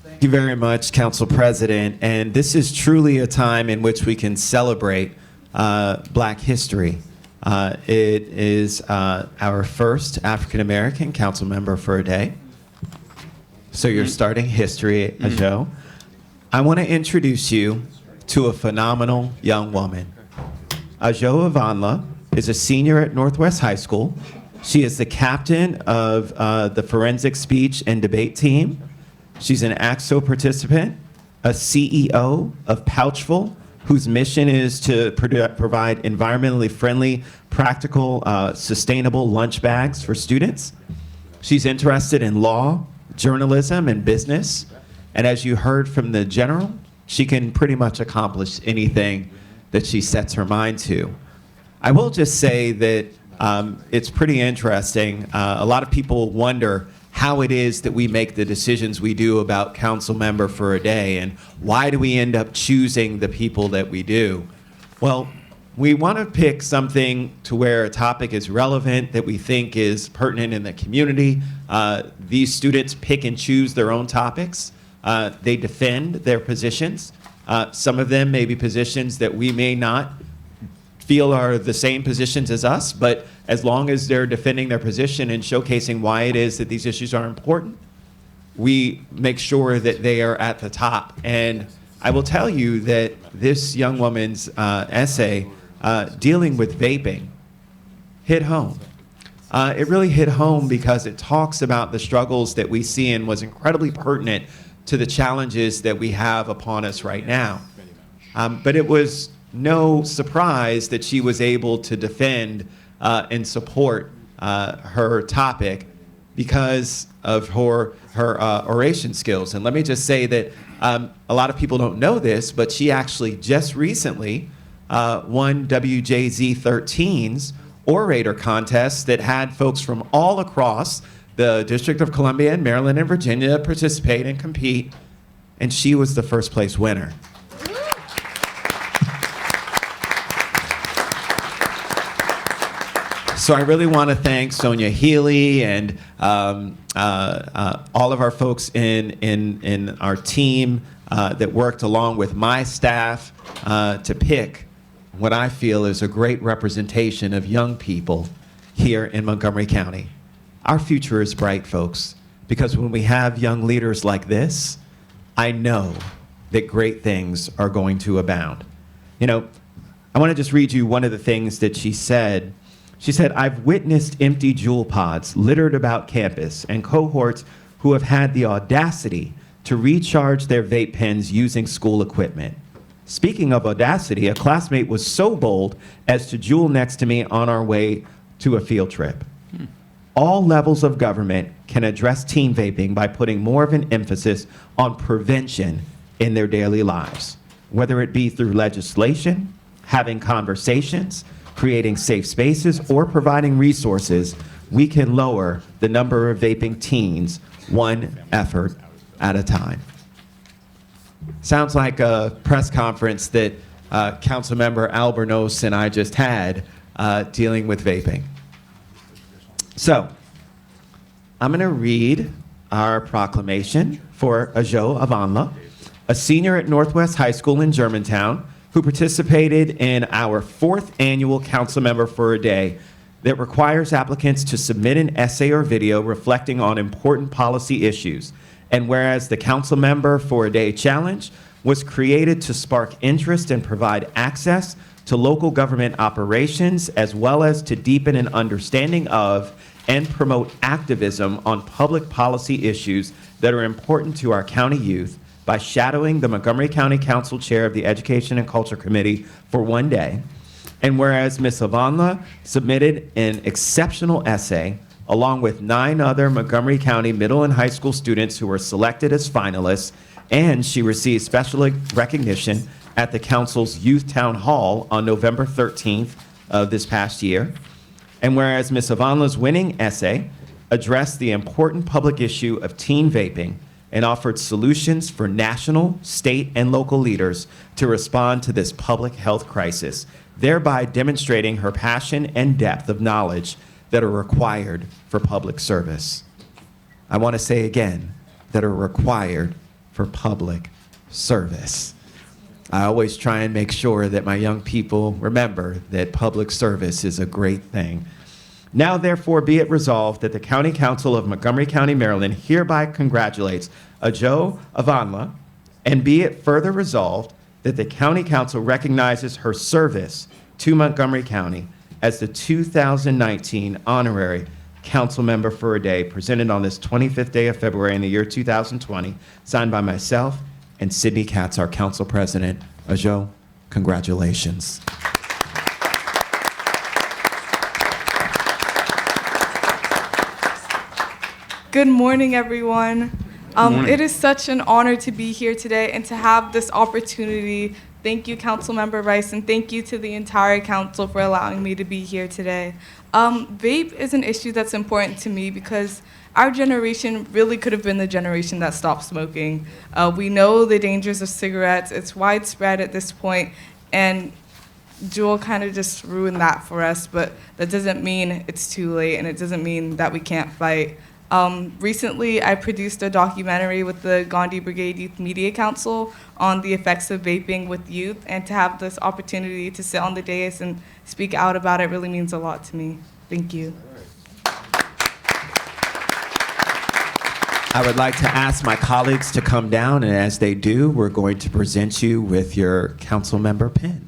Thank you very much, Council President. And this is truly a time in which we can celebrate Black history. It is our first African-American council member for a day. So you're starting history, Ajo. I want to introduce you to a phenomenal young woman. Ajo Avanla is a senior at Northwest High School. She is the captain of the forensic speech and debate team. She's an AXO participant, a CEO of Pouchful, whose mission is to provide environmentally friendly, practical, sustainable lunch bags for students. She's interested in law, journalism, and business. And as you heard from the general, she can pretty much accomplish anything that she sets her mind to. I will just say that it's pretty interesting. A lot of people wonder how it is that we make the decisions we do about council member for a day, and why do we end up choosing the people that we do? Well, we want to pick something to where a topic is relevant, that we think is pertinent in the community. These students pick and choose their own topics. They defend their positions. Some of them may be positions that we may not feel are the same positions as us, but as long as they're defending their position and showcasing why it is that these issues are important, we make sure that they are at the top. And I will tell you that this young woman's essay dealing with vaping hit home. It really hit home because it talks about the struggles that we see and was incredibly pertinent to the challenges that we have upon us right now. But it was no surprise that she was able to defend and support her topic because of her oration skills. And let me just say that a lot of people don't know this, but she actually just recently won WJZ 13's orator contest that had folks from all across the District of Columbia and Maryland and Virginia participate and compete, and she was the first place winner. So I really want to thank Sonia Healy and all of our folks in our team that worked along with my staff to pick what I feel is a great representation of young people here in Montgomery County. Our future is bright, folks, because when we have young leaders like this, I know that great things are going to abound. You know, I want to just read you one of the things that she said. She said, "I've witnessed empty Juul pods littered about campus and cohorts who have had the audacity to recharge their vape pens using school equipment. Speaking of audacity, a classmate was so bold as to Juul next to me on our way to a field trip. All levels of government can address teen vaping by putting more of an emphasis on prevention in their daily lives, whether it be through legislation, having conversations, creating safe spaces, or providing resources. We can lower the number of vaping teens one effort at a time." Sounds like a press conference that Councilmember Albornoz and I just had dealing with vaping. So I'm going to read our proclamation for Ajo Avanla, a senior at Northwest High School in Germantown, who participated in our 4th annual Council Member for a Day that requires applicants to submit an essay or video reflecting on important policy issues. And whereas the Council Member for a Day Challenge was created to spark interest and provide access to local government operations, as well as to deepen an understanding of and promote activism on public policy issues that are important to our county youth, by shadowing the Montgomery County Council Chair of the Education and Culture Committee for one day. And whereas Ms. Avanla submitted an exceptional essay along with 9 other Montgomery County middle and high school students who were selected as finalists, and she received special recognition at the Council's Youth Town Hall on November 13th of this past year. And whereas Ms. Avanla's winning essay addressed the important public issue of teen vaping and offered solutions for national, state, and local leaders to respond to this public health crisis, thereby demonstrating her passion and depth of knowledge that are required for public service. I want to say again, that are required for public service. I always try and make sure that my young people remember that public service is a great thing. Now, therefore, be it resolved that the County Council of Montgomery County, Maryland hereby congratulates Ajo Avanla, and be it further resolved that the County Council recognizes her service to Montgomery County as the 2019 Honorary Council Member for a Day, presented on this 25th day of February in the year 2020, signed by myself and Sydney Katz, our Council President. Ajo, congratulations. Good morning, everyone. It is such an honor to be here today and to have this opportunity. Thank you, Councilmember Rice, and thank you to the entire council for allowing me to be here today. Vape is an issue that's important to me because our generation really could have been the generation that stopped smoking. We know the dangers of cigarettes. It's widespread at this point, and Jewel kind of just ruined that for us, but that doesn't mean it's too late, and it doesn't mean that we can't fight. Recently, I produced a documentary with the Gandhi Brigade Youth Media Council on the effects of vaping with youth, and to have this opportunity to sit on the dais and speak out about it really means a lot to me. Thank you. I would like to ask my colleagues to come down, and as they do, we're going to present you with your council member pin.